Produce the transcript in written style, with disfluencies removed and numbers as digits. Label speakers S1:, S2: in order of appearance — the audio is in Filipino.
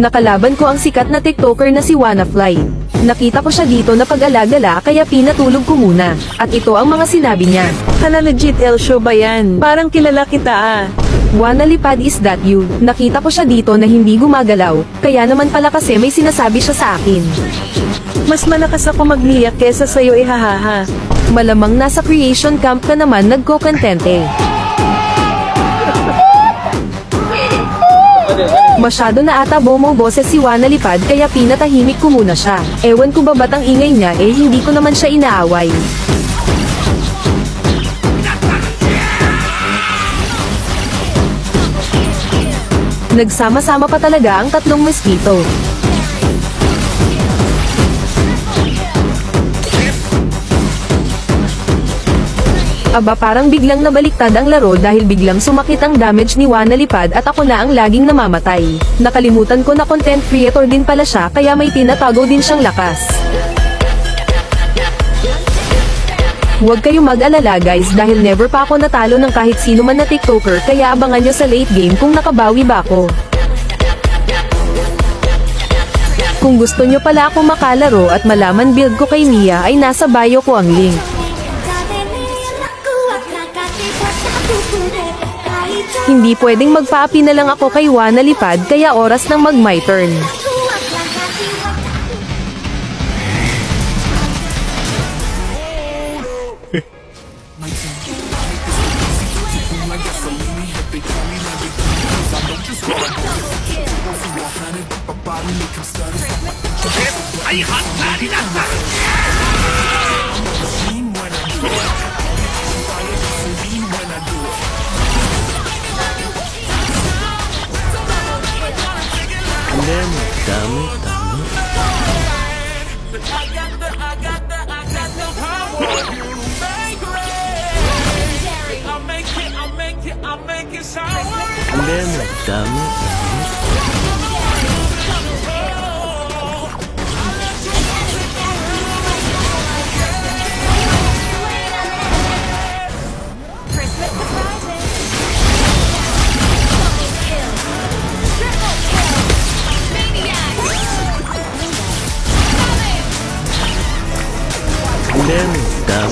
S1: Nakalaban ko ang sikat na TikToker na si WannaFly. Nakita ko siya dito na pag-alagala kaya pinatulog ko muna. At ito ang mga sinabi niya.
S2: Hala, legit El Show ba yan? Parang kilala kita ah.
S1: Wanalipad, is that you? Nakita ko siya dito na hindi gumagalaw. Kaya naman pala kasi may sinasabi siya sa akin.
S2: Mas malakas ako magliyak kesa sa'yo, ihahaha.
S1: Malamang nasa creation camp ka naman nagko-contente. Masyado na ata bomo boses si Wanalipad kaya pinatahimik ko muna siya. Ewan ko ba ba't ang ingay niya, hindi ko naman siya inaaway. Nagsama-sama pa talaga ang tatlong mosquito. Aba, parang biglang nabaliktad ang laro dahil biglang sumakit ang damage ni Wanalipad at ako na ang laging namamatay. Nakalimutan ko na content creator din pala siya kaya may tinatago din siyang lakas. Huwag kayong mag-alala guys dahil never pa ako natalo ng kahit sino man na TikToker kaya abangan nyo sa late game kung nakabawi ba ako. Kung gusto nyo pala ako makalaro at malaman build ko kay Mia ay nasa bio ko ang link. Hindi pwedeng magpaapi na lang ako kay Wanalipad kaya oras nang mag my turn.
S3: Damn.